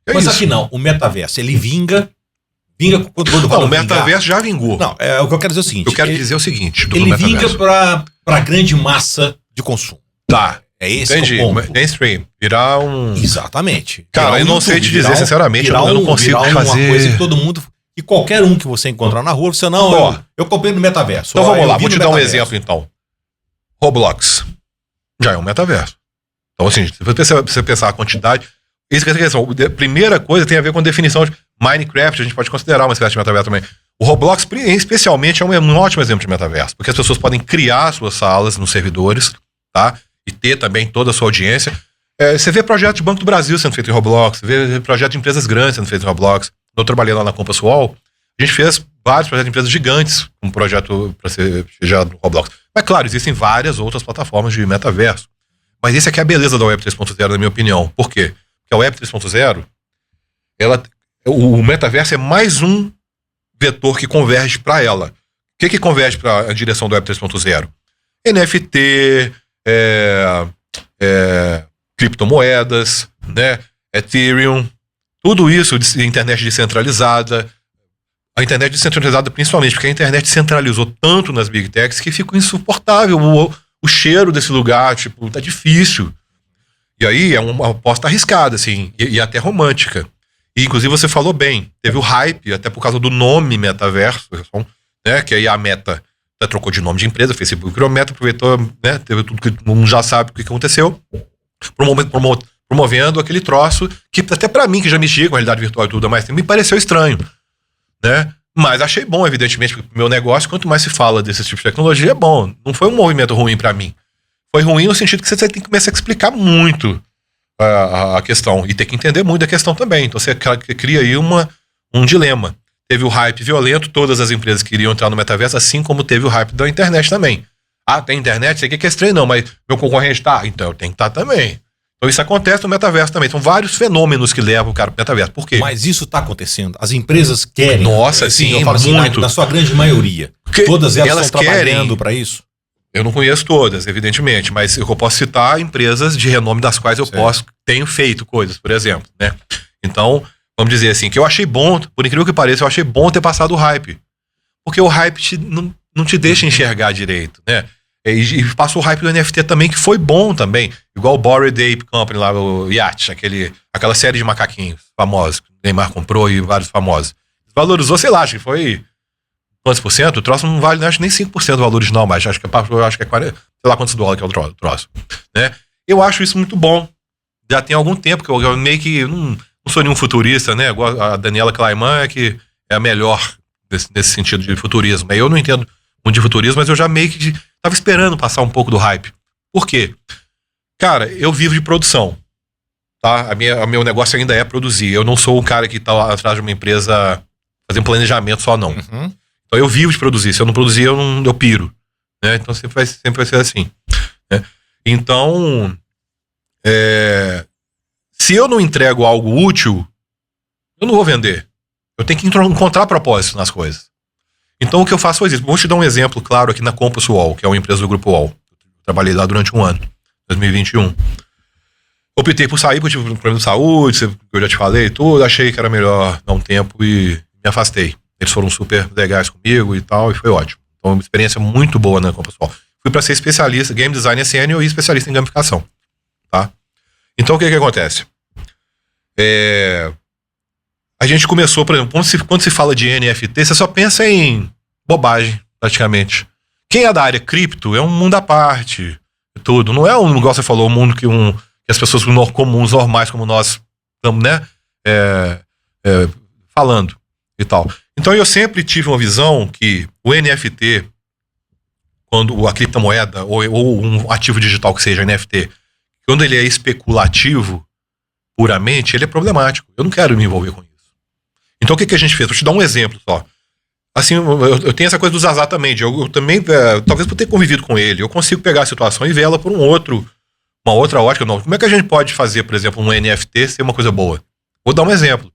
Mas aqui não, o metaverso, ele vinga quando Não, o metaverso já vingou. Não, o que eu quero dizer é o seguinte. Eu quero dizer o seguinte. Ele vinga pra grande massa de consumo. Tá. É esse Entendi. o ponto. Mainstream. Virar um... Exatamente. Cara, eu não sei te dizer, sinceramente, eu não consigo fazer... uma coisa que todo mundo... E qualquer um que você encontrar na rua, você não... Eu comprei no metaverso. Então vamos lá, vou te dar um exemplo então. Roblox. Já é um metaverso. Então assim, se você pensar a quantidade... Isso que é a questão. A primeira coisa tem a ver com a definição de Minecraft, a gente pode considerar uma espécie de metaverso também. O Roblox, especialmente, é um ótimo exemplo de metaverso, porque as pessoas podem criar suas salas nos servidores, tá? E ter também toda a sua audiência. Você vê projetos de Banco do Brasil sendo feito em Roblox, você vê projetos de empresas grandes sendo feito em Roblox. Eu trabalhei lá na Compass UOL, a gente fez vários projetos de empresas gigantes com um projeto para ser gerado no Roblox. Mas claro, existem várias outras plataformas de metaverso. Mas essa aqui é a beleza da Web 3.0, na minha opinião. Por quê? Porque a Web 3.0, o metaverso é mais um vetor que converge para ela. O que converge para a direção do Web 3.0? NFT, criptomoedas, né? Ethereum, tudo isso, internet descentralizada. A internet descentralizada principalmente, porque a internet centralizou tanto nas Big Techs que ficou insuportável. O cheiro desse lugar, tipo, tá difícil. E aí é uma aposta arriscada, assim, e até romântica. E inclusive você falou bem, teve o hype, até por causa do nome metaverso, né? Que aí a Meta trocou de nome de empresa, Facebook criou a Meta, aproveitou, né? Teve tudo que todo mundo já sabe o que aconteceu, promovendo aquele troço que até pra mim, que já mexia com a realidade virtual e tudo mais, me pareceu estranho, né? Mas achei bom, evidentemente, porque pro meu negócio, quanto mais se fala desse tipo de tecnologia, é bom. Não foi um movimento ruim pra mim. Foi ruim no sentido que você tem que começar a explicar muito a questão e ter que entender muito a questão também. Então você cria aí um dilema. Teve o hype violento, todas as empresas queriam entrar no metaverso, assim como teve o hype da internet também. Ah, tem internet? Sei que é estranho, não, mas meu concorrente tá? Então eu tenho que estar também. Então isso acontece no metaverso também. São vários fenômenos que levam o cara pro metaverso. Por quê? Mas isso tá acontecendo. As empresas querem. Nossa, sim, eu falo assim, muito. Na sua grande maioria. Porque todas elas estão querem, trabalhando para isso? Eu não conheço todas, evidentemente, mas eu posso citar empresas de renome das quais eu tenho feito coisas, por exemplo, né? Então, vamos dizer assim, que eu achei bom, por incrível que pareça, eu achei bom ter passado o hype. Porque o hype não te deixa enxergar direito, né? E passou o hype do NFT também, que foi bom também. Igual o Bored Ape Company lá, o Yacht, aquela série de macaquinhos famosos, que o Neymar comprou e vários famosos. Valorizou, sei lá, acho que foi... quantos por cento? O troço não vale, acho, nem 5% do valor original, mas acho que é 40, sei lá quantos dólares que é o troço, né? Eu acho isso muito bom. Já tem algum tempo que eu meio que não sou nenhum futurista, né? A Daniela Kleiman que é a melhor nesse sentido de futurismo. Eu não entendo muito de futurismo, mas eu já meio que tava esperando passar um pouco do hype. Por quê? Cara, eu vivo de produção, tá? O meu negócio ainda é produzir. Eu não sou um cara que tá atrás de uma empresa fazendo planejamento só, não. Uhum. Então eu vivo de produzir. Se eu não produzir, eu piro. Né? Então sempre vai ser assim. Né? Então, se eu não entrego algo útil, eu não vou vender. Eu tenho que encontrar propósito nas coisas. Então o que eu faço foi isso. Vou te dar um exemplo claro aqui na Compass UOL, que é uma empresa do Grupo UOL. Trabalhei lá durante um ano, 2021. Optei por sair, porque tive um problema de saúde, eu já te falei tudo. Achei que era melhor dar um tempo e me afastei. Eles foram super legais comigo e tal, e foi ótimo. Então, uma experiência muito boa na Compass UOL. Fui para ser especialista, Game Design Senior e especialista em gamificação. Tá? Então, o que acontece? A gente começou, por exemplo, quando se fala de NFT, você só pensa em bobagem, praticamente. Quem é da área cripto é um mundo à parte, tudo. Não é um, igual você falou, um mundo que as pessoas comuns, normais como nós estamos, né? Falando e tal. Então eu sempre tive uma visão que o NFT, quando a criptomoeda ou um ativo digital que seja NFT, quando ele é especulativo puramente, ele é problemático. Eu não quero me envolver com isso. Então o que a gente fez? Vou te dar um exemplo só. Assim, eu tenho essa coisa do Zazá também. Eu também, talvez por ter convivido com ele, eu consigo pegar a situação e ver ela por uma outra ótica. Não. Como é que a gente pode fazer, por exemplo, um NFT ser uma coisa boa? Vou dar um exemplo.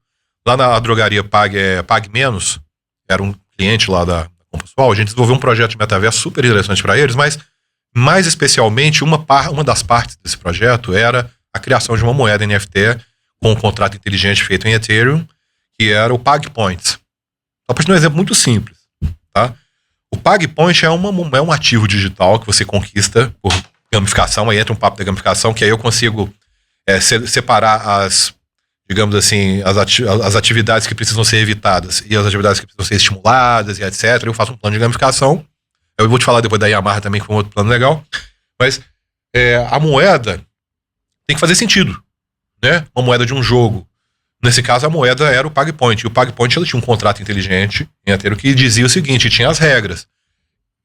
Lá na drogaria Pague Menos, era um cliente lá da Compass UOL, a gente desenvolveu um projeto de metaverso super interessante para eles, mas mais especialmente uma das partes desse projeto era a criação de uma moeda NFT com um contrato inteligente feito em Ethereum, que era o PagPoints. Só para te dar um exemplo muito simples, tá? O PagPoint é um ativo digital que você conquista por gamificação. Aí entra um papo da gamificação, que aí eu consigo separar digamos assim, as atividades que precisam ser evitadas e as atividades que precisam ser estimuladas e etc. Eu faço um plano de gamificação. Eu vou te falar depois da Yamaha também, que foi um outro plano legal. Mas a moeda tem que fazer sentido, né? Uma moeda de um jogo. Nesse caso, a moeda era o PagPoint. E o PagPoint, ela tinha um contrato inteligente em Ethereum que dizia o seguinte, tinha as regras.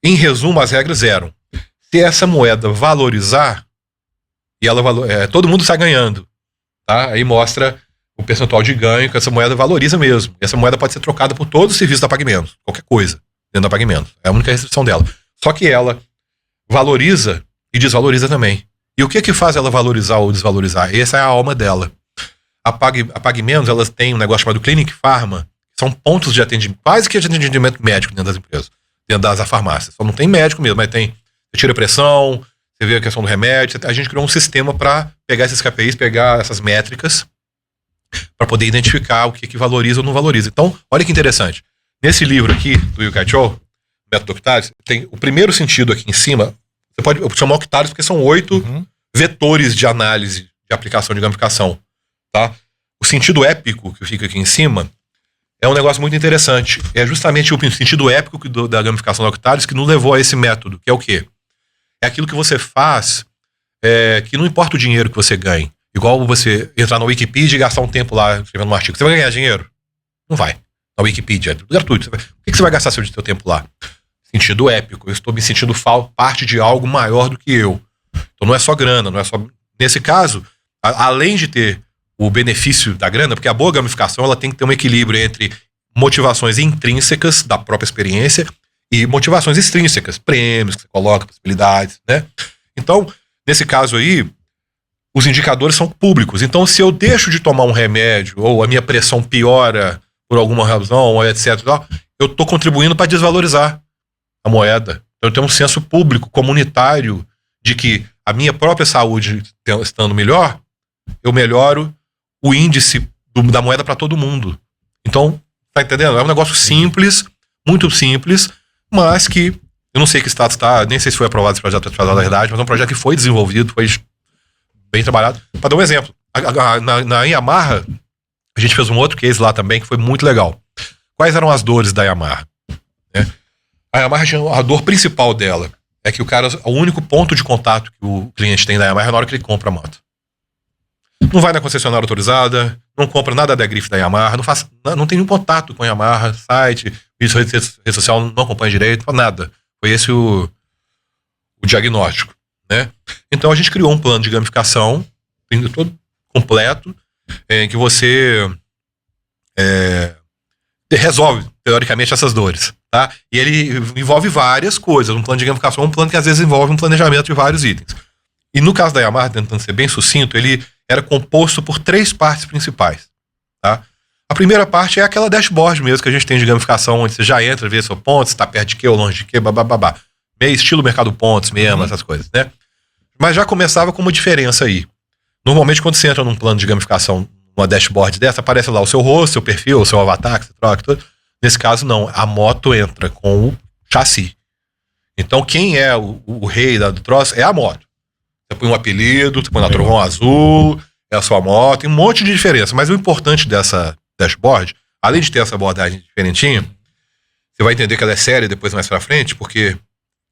Em resumo, as regras eram: se essa moeda valorizar, e ela todo mundo sai ganhando, tá? Aí mostra o percentual de ganho que essa moeda valoriza mesmo. E essa moeda pode ser trocada por todo o serviço da PagMenos, qualquer coisa dentro da PagMenos. É a única restrição dela. Só que ela valoriza e desvaloriza também. E o que faz ela valorizar ou desvalorizar? Essa é a alma dela. A PagMenos, elas têm um negócio chamado Clinic Pharma, que são pontos de atendimento, quase que de atendimento médico dentro das empresas, dentro das farmácias. Só não tem médico mesmo, mas tem, você tira a pressão, você vê a questão do remédio. A gente criou um sistema para pegar esses KPIs, pegar essas métricas, para poder identificar o que valoriza ou não valoriza. Então, olha que interessante. Nesse livro aqui, do Yu-Kai Cho, Método Octários, tem o primeiro sentido aqui em cima. Você pode chamar Octários porque são 8 vetores de análise de aplicação de gamificação. Tá? O sentido épico que fica aqui em cima é um negócio muito interessante. É justamente o sentido épico da gamificação da Octários que nos levou a esse método, que é o quê? É aquilo que você faz que não importa o dinheiro que você ganhe. Igual você entrar na Wikipedia e gastar um tempo lá escrevendo um artigo. Você vai ganhar dinheiro? Não vai. Na Wikipedia, é tudo gratuito. Por que você vai gastar seu tempo lá? Sentido épico. Eu estou me sentindo parte de algo maior do que eu. Então não é só grana, não é só... Nesse caso, além de ter o benefício da grana, porque a boa gamificação ela tem que ter um equilíbrio entre motivações intrínsecas da própria experiência e motivações extrínsecas, prêmios que você coloca, possibilidades, né? Então, nesse caso aí, os indicadores são públicos. Então, se eu deixo de tomar um remédio ou a minha pressão piora por alguma razão, ou etc., eu estou contribuindo para desvalorizar a moeda. Então, eu tenho um senso público, comunitário, de que a minha própria saúde estando melhor, eu melhoro o índice da moeda para todo mundo. Então, tá entendendo? É um negócio simples, muito simples, mas que eu não sei que status está, nem sei se foi aprovado esse projeto da verdade, mas é um projeto que foi desenvolvido, foi bem trabalhado. Para dar um exemplo, na Yamaha, a gente fez um outro case lá também que foi muito legal. Quais eram as dores da Yamaha? A Yamaha tinha a dor principal dela. É que o único ponto de contato que o cliente tem da Yamaha é na hora que ele compra a moto. Não vai na concessionária autorizada, não compra nada da grife da Yamaha, não tem nenhum contato com a Yamaha, site, rede social, não acompanha direito, nada. Foi esse o diagnóstico, né? Então a gente criou um plano de gamificação todo completo, em que você resolve, teoricamente, essas dores, tá? E ele envolve várias coisas. Um plano de gamificação é um plano que às vezes envolve um planejamento de vários itens. E no caso da Yamaha, tentando ser bem sucinto, ele era composto por 3 partes principais, tá? A primeira parte é aquela dashboard mesmo que a gente tem de gamificação, onde você já entra, vê seu ponto, se tá perto de quê ou longe de quê, babá. Meio estilo mercado pontos mesmo, essas coisas, né? Mas já começava com uma diferença aí. Normalmente, quando você entra num plano de gamificação, uma dashboard dessa, aparece lá o seu rosto, seu perfil, o seu avatar, que você troca, tudo. Nesse caso, não. A moto entra com o chassi. Então, quem é o rei do troço é a moto. Você põe um apelido, você põe na Trovão Azul, é a sua moto, tem um monte de diferença. Mas o importante dessa dashboard, além de ter essa abordagem diferentinha, você vai entender que ela é séria depois mais pra frente, porque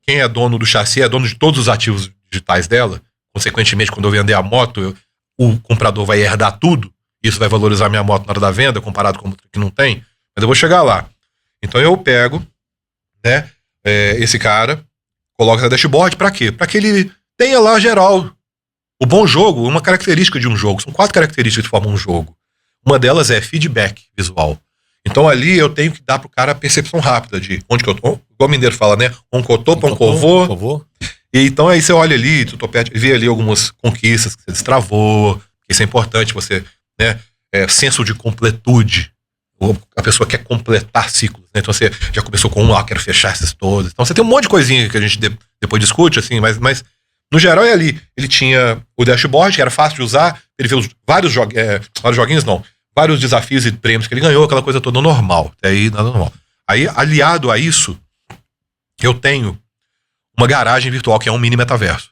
quem é dono do chassi é dono de todos os ativos digitais dela. Consequentemente, quando eu vender a moto, o comprador vai herdar tudo. Isso vai valorizar minha moto na hora da venda, comparado com o que não tem. Mas eu vou chegar lá. Então eu pego, né, esse cara, coloco na dashboard pra quê? Pra que ele tenha lá geral. O bom jogo, uma característica de um jogo. São 4 características que formam um jogo. Uma delas é feedback visual. Então ali eu tenho que dar pro cara a percepção rápida de onde que eu tô. Igual o mineiro fala, né? Onde que eu tô, onde que eu vou. E então aí você olha ali, vê ali algumas conquistas que você destravou. Isso é importante, você, né? Senso de completude. A pessoa quer completar ciclos, né? Então você já começou com quero fechar esses todos. Então você tem um monte de coisinha que a gente depois discute, assim, mas No geral é ali. Ele tinha o dashboard, que era fácil de usar, ele viu vários joguinhos, não, vários desafios e prêmios que ele ganhou, aquela coisa toda normal. Até aí, nada normal. Aí, aliado a isso, eu tenho uma garagem virtual que é um mini metaverso.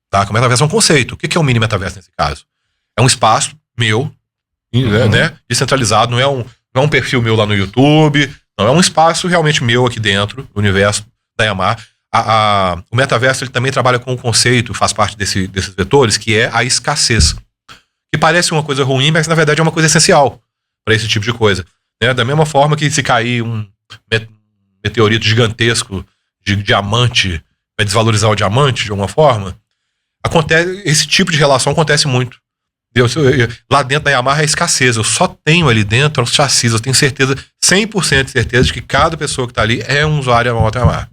Tá? O metaverso é um conceito. O que é um mini metaverso nesse caso? É um espaço meu, né, descentralizado, não é um perfil meu lá no YouTube, não, é um espaço realmente meu aqui dentro do universo da Yamaha. O metaverso ele também trabalha com um conceito, faz parte desses vetores, que é a escassez. Que parece uma coisa ruim, mas na verdade é uma coisa essencial para esse tipo de coisa. Né? Da mesma forma que se cair um meteorito gigantesco de diamante, vai desvalorizar o diamante de alguma forma, esse tipo de relação acontece muito. Lá dentro da Yamaha é escassez. Eu só tenho ali dentro os chassis. Eu tenho certeza, 100% de certeza de que cada pessoa que está ali é um usuário da moto Yamaha.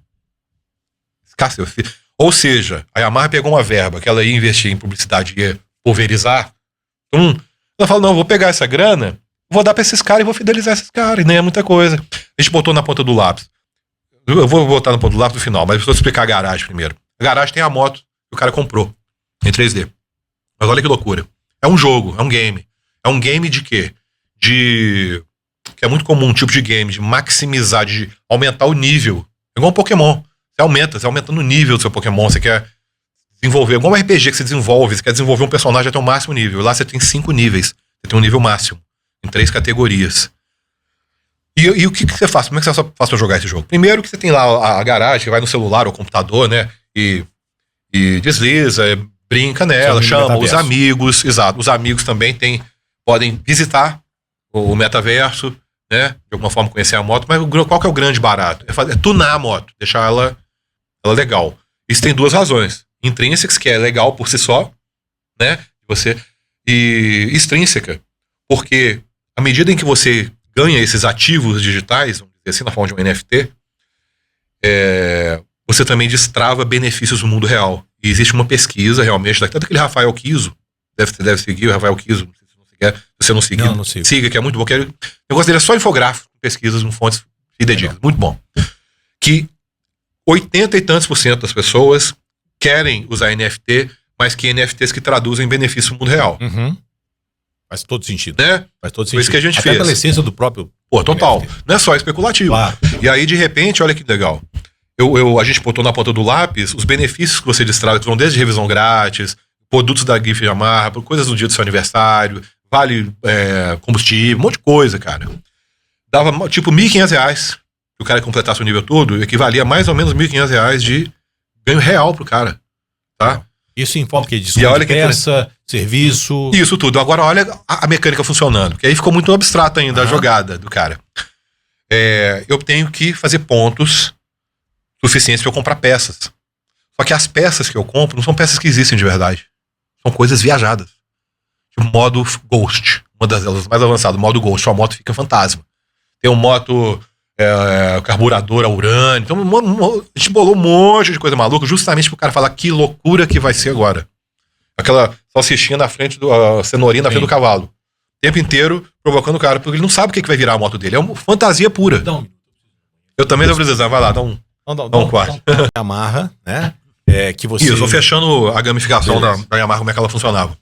Escassez. Ou seja, a Yamaha pegou uma verba que ela ia investir em publicidade e ia pulverizar. Ela fala, não, eu vou pegar essa grana, vou dar para esses caras e vou fidelizar esses caras. E nem é muita coisa. A gente botou na ponta do lápis. Eu vou botar na ponta do lápis no final, mas vou explicar a garagem primeiro. A garagem tem a moto que o cara comprou em 3D. Mas olha que loucura. É um jogo, é um game. É um game de quê? Que é muito comum, um tipo de game, de maximizar, de aumentar o nível. É igual um Pokémon. Você aumenta no nível do seu Pokémon, você quer desenvolver, igual um RPG que você desenvolve, você quer desenvolver um personagem até o máximo nível. Lá você tem 5 níveis. Você tem um nível máximo, em 3 categorias. E o que você faz? Como é que você faz pra jogar esse jogo? Primeiro que você tem lá a garagem, que vai no celular ou computador, né? E desliza, brinca nela, chama os amigos, exato. Os amigos também podem visitar o metaverso, né? De alguma forma conhecer a moto, mas qual que é o grande barato? É tunar a moto, deixar ela legal. Isso tem 2 razões. Intrínsecas, que é legal por si só, né? E extrínseca, porque à medida em que você ganha esses ativos digitais, vamos dizer assim, na forma de um NFT, você também destrava benefícios no mundo real. E existe uma pesquisa, realmente, até daquele Rafael Kiso, deve seguir o Rafael Kiso, se você não seguir, não sigo. Siga, que é muito bom. O negócio dele é só infográfico, pesquisas em fontes fidedignas, muito bom. Que 80 e tantos % das pessoas querem usar NFT, mas que NFTs que traduzem benefício no mundo real. Uhum. Faz todo sentido. Né? Faz todo sentido. Foi isso que a gente Até fez. pela essência do próprio... Pô, total. NFT. Não é só especulativo. Claro. E aí, de repente, olha que legal. A gente botou na ponta do lápis os benefícios que você destrava, que vão desde revisão grátis, produtos da GIF Yamaha, coisas no dia do seu aniversário, vale combustível, um monte de coisa, cara. Dava tipo R$1.500 se o cara completasse o nível todo, equivalia a mais ou menos R$1.500 de ganho real pro cara. Tá? Isso envolve o quê? Desconto de peça, serviço... Isso tudo. Agora olha a mecânica funcionando, que aí ficou muito abstrato ainda a jogada do cara. Eu tenho que fazer pontos suficientes para eu comprar peças. Só que as peças que eu compro não são peças que existem de verdade. São coisas viajadas. Tipo modo Ghost. Uma das delas mais avançadas, modo Ghost. Sua moto fica fantasma. Tem um moto carburador a urânio. Então a gente bolou um monte de coisa maluca justamente pro cara falar que loucura que vai ser agora. Aquela salsichinha na frente, a cenourinha na frente do cavalo. O tempo inteiro provocando o cara, porque ele não sabe o que vai virar a moto dele. É uma fantasia pura. Eu também devo precisar. Vai lá, dá um quarto. Yamaha, né? Que você... Isso, eu vou fechando a gamificação da Yamaha, como é que ela funcionava.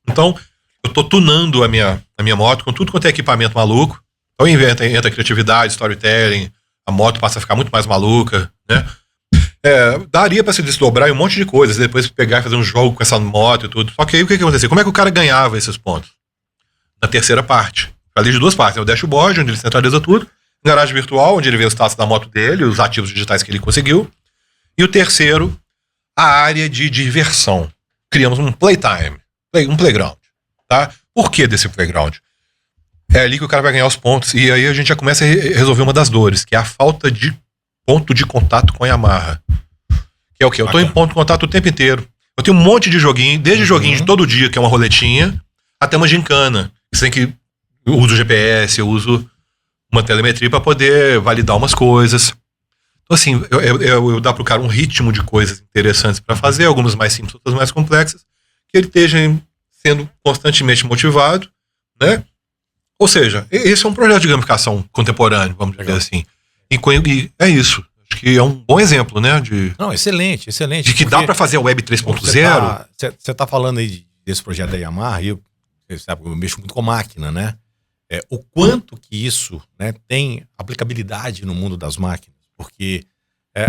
Então, eu tô tunando a minha moto com tudo quanto é equipamento maluco. Então entra criatividade, storytelling, a moto passa a ficar muito mais maluca, né? Daria pra se desdobrar em um monte de coisas, depois pegar e fazer um jogo com essa moto e tudo. Só que aí o que acontecia? Como é que o cara ganhava esses pontos? Na terceira parte. Ali de 2 partes. O dashboard, onde ele centraliza tudo. Garagem virtual, onde ele vê o status da moto dele, os ativos digitais que ele conseguiu. E o terceiro, a área de diversão. Criamos um playtime, um playground. Tá? Por que desse playground? É ali que o cara vai ganhar os pontos. E aí a gente já começa a resolver uma das dores, que é a falta de ponto de contato com a Yamaha. Que é o quê? Eu tô em ponto de contato o tempo inteiro. Eu tenho um monte de joguinho, desde joguinho de todo dia, que é uma roletinha, até uma gincana. Você tem que... Eu uso GPS, eu uso uma telemetria para poder validar umas coisas. Então, assim, eu dá pro cara um ritmo de coisas interessantes para fazer, algumas mais simples, outras mais complexas, que ele esteja sendo constantemente motivado, né? Ou seja, esse é um projeto de gamificação contemporâneo, vamos dizer assim. E é isso. Acho Acho que é um bom exemplo, né? Não, excelente, excelente. De que dá para fazer a Web 3.0. Você tá falando aí desse projeto da Yamaha, e você sabe que eu mexo muito com máquina, né? O quanto que isso, né, tem aplicabilidade no mundo das máquinas. Porque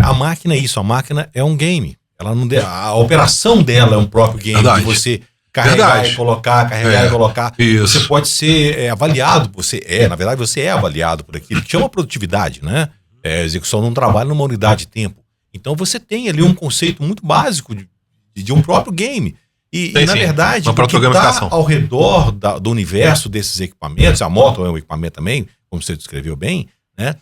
a máquina é isso, a máquina é um game. Ela não a operação dela é um próprio game. Verdade. De você carregar e colocar, carregar e colocar. Isso. Você pode ser avaliado, na verdade você é avaliado por aquilo, que chama produtividade, né? Execução de um trabalho numa unidade de tempo. Então você tem ali um conceito muito básico de um próprio game. E na verdade, o que está ao redor do universo desses equipamentos, a moto é um equipamento também, como você descreveu bem, né?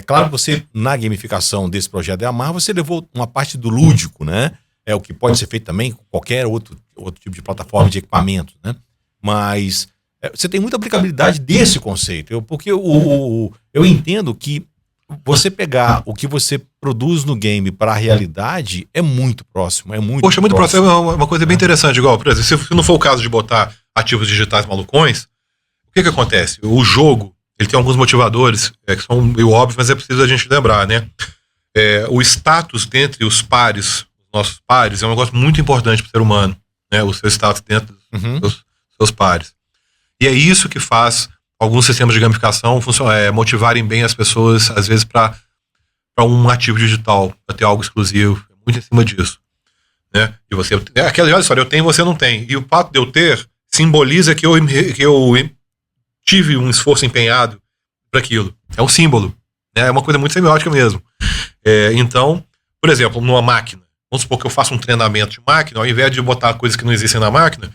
Claro que você, na gamificação desse projeto da Yamaha, você levou uma parte do lúdico, né? O que pode ser feito também com qualquer outro tipo de plataforma de equipamento, né? Mas você tem muita aplicabilidade desse conceito, porque eu entendo que você pegar o que você produz no game para a realidade é muito próximo, Poxa, muito próximo. É uma coisa bem interessante, igual, por exemplo, se não for o caso de botar ativos digitais malucões, o que acontece? O jogo, ele tem alguns motivadores, que são meio óbvios, mas é preciso a gente lembrar, né? O status dentre os pares, os nossos pares, é um negócio muito importante para o ser humano, né? O seu status dentro dos seus pares. E é isso que faz alguns sistemas de gamificação motivarem bem as pessoas, às vezes, para um ativo digital, para ter algo exclusivo. É muito em cima disso. Né? E você, aquela história, eu tenho, você não tem. E o fato de eu ter simboliza que eu tive um esforço empenhado para aquilo. É um símbolo. Né? É uma coisa muito semiótica mesmo. Então, por exemplo, numa máquina, vamos supor que eu faço um treinamento de máquina, ao invés de botar coisas que não existem na máquina,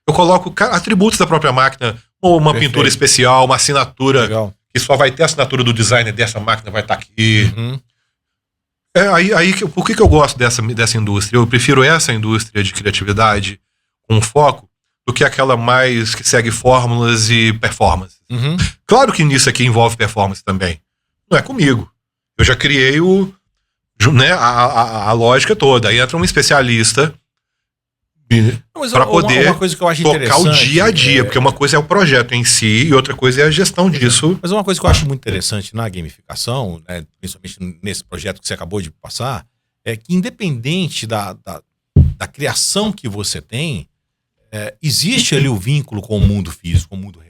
eu coloco atributos da própria máquina, ou uma pintura especial, uma assinatura. Legal. Que só vai ter a assinatura do designer dessa máquina, vai estar aqui. Por que eu gosto dessa indústria? Eu prefiro essa indústria de criatividade com foco do que aquela mais que segue fórmulas e performance. Claro que nisso aqui envolve performance também. Não é comigo. Eu já criei a lógica toda. Aí entra um especialista para poder uma coisa que eu acho tocar o dia a dia, porque uma coisa é o projeto em si e outra coisa é a gestão disso. Mas uma coisa que eu acho muito interessante na gamificação, né, principalmente nesse projeto que você acabou de passar, é que independente da criação que você tem, existe ali o vínculo com o mundo físico, com o mundo